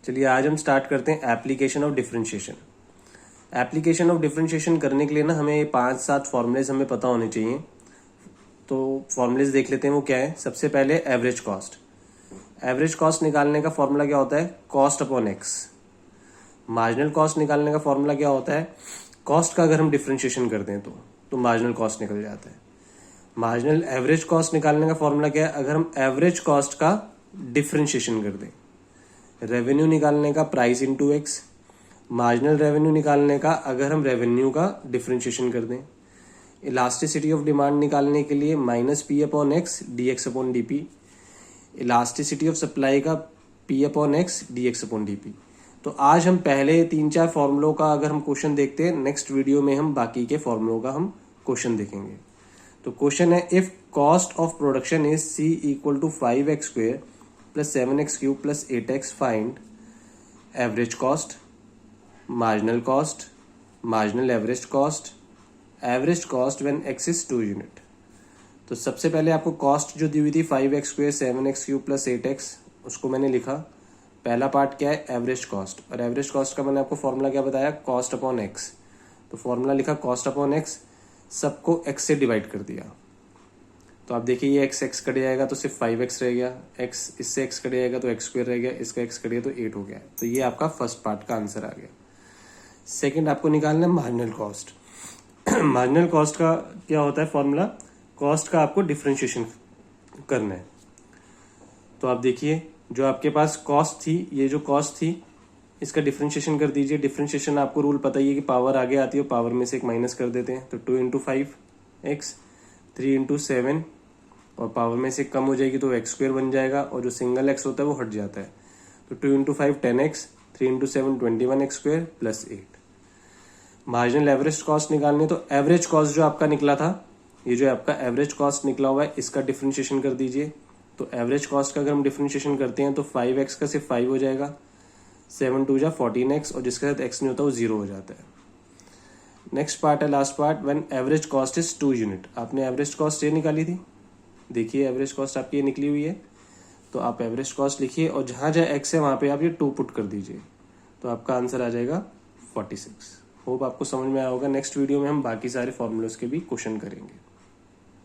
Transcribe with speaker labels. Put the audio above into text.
Speaker 1: चलिए आज हम स्टार्ट करते हैं application of differentiation. Application of differentiation करने के लिए ना हमें 5-7 फॉर्मूलेज हमें पता होने चाहिए। तो फॉर्मूलेज देख लेते हैं वो क्या है। सबसे पहले एवरेज कॉस्ट। एवरेज कॉस्ट निकालने का फॉर्मूला क्या होता है? Cost upon x. Marginal cost निकालने का फॉर्मूला क्या होता है? कॉस्ट का अगर हम डिफरेंशिएशन करते हैं तो मार्जिनल कॉस्ट निकल जाता है। मार्जिनल एवरेज कॉस्ट निकालने का फॉर्मूला क्या है? अगर हम एवरेज कॉस्ट का डिफरेंशिएशन कर दें। रेवेन्यू निकालने का price into x. Marginal revenue निकालने का अगर हम रेवेन्यू का डिफरेंशिएशन कर दें। इलास्टिसिटी ऑफ डिमांड निकालने के लिए minus P upon X D X upon D P. Elasticity of supply का P upon X D X upon D P. तो आज हम पहले 3-4 फॉर्मूलों का अगर हम क्वेश्चन देखते हैं, नेक्स्ट वीडियो में हम बाकी के फॉर्मूलों का हम क्वेश्चन देखेंगे। तो क्वेश्चन है, if cost of production is C equal to 5x square plus 7x cube plus 8x, find average cost, marginal cost, marginal average cost when x is 2 unit. तो सबसे पहले आपको कॉस्ट जो दी हुई थी 5x square 7x cube plus 8x, उसको मैंने लिखा। पहला पार्ट क्या है? Average cost. और एवरेज कॉस्ट का मैंने आपको फॉर्मूला क्या बताया? Cost upon x. तो फॉर्मूला लिखा कॉस्ट अपॉन एक्स, सबको x से डिवाइड कर दिया। तो आप देखिए ये x कट जाएगा तो सिर्फ 5x रह गया, x इससे x कट जाएगा तो x स्क्वायर रह गया, इसका x कट गया तो 8 हो गया। तो ये आपका फर्स्ट पार्ट का आंसर आ गया। सेकंड आपको निकालना है मार्जिनल कॉस्ट। मार्जिनल कॉस्ट का क्या होता है फॉर्मूला? कॉस्ट का आपको डिफरेंशिएशन करना है। तो आप देखिए जो आपके पास कॉस्ट थी, ये जो कॉस्ट थी इसका डिफरेंशिएशन कर दीजिए। डिफरेंशिएशन आपको रूल पता ही है कि पावर आगे आती है, पावर में से एक माइनस कर देते हैं। तो 2 इंटू 5x, 3 इंटू 7 और पावर में से कम हो जाएगी तो एक्स स्क्वेयर बन जाएगा, और जो सिंगल एक्स होता है वो हट जाता है। तो 2 into 5 10x, 3 into 7 21x square plus 8। Marginal average cost निकालनी, तो एवरेज कॉस्ट जो आपका निकला था, ये जो आपका एवरेज कॉस्ट निकला हुआ है, इसका डिफरेंशिएशन कर दीजिए। तो एवरेज कॉस्ट का अगर हम डिफरेंशिएशन करते हैं तो 5x का सिर्फ 5 हो जाएगा, 7 2 जा 14x, और जिसके साथ x नहीं होता वो 0 हो जाता है। नेक्स्ट पार्ट है last part, when average cost is 2 unit. आपने एवरेज कॉस्ट ये निकाली थी, देखिए एवरेज कॉस्ट आपकी ये निकली हुई है। तो आप एवरेज कॉस्ट लिखिए और जहां जहां x है वहां पे आप ये 2 पुट कर दीजिए, तो आपका आंसर आ जाएगा 46। होप आपको समझ में आया होगा। नेक्स्ट वीडियो में हम बाकी सारे फॉर्मूलोज के भी क्वेश्चन करेंगे।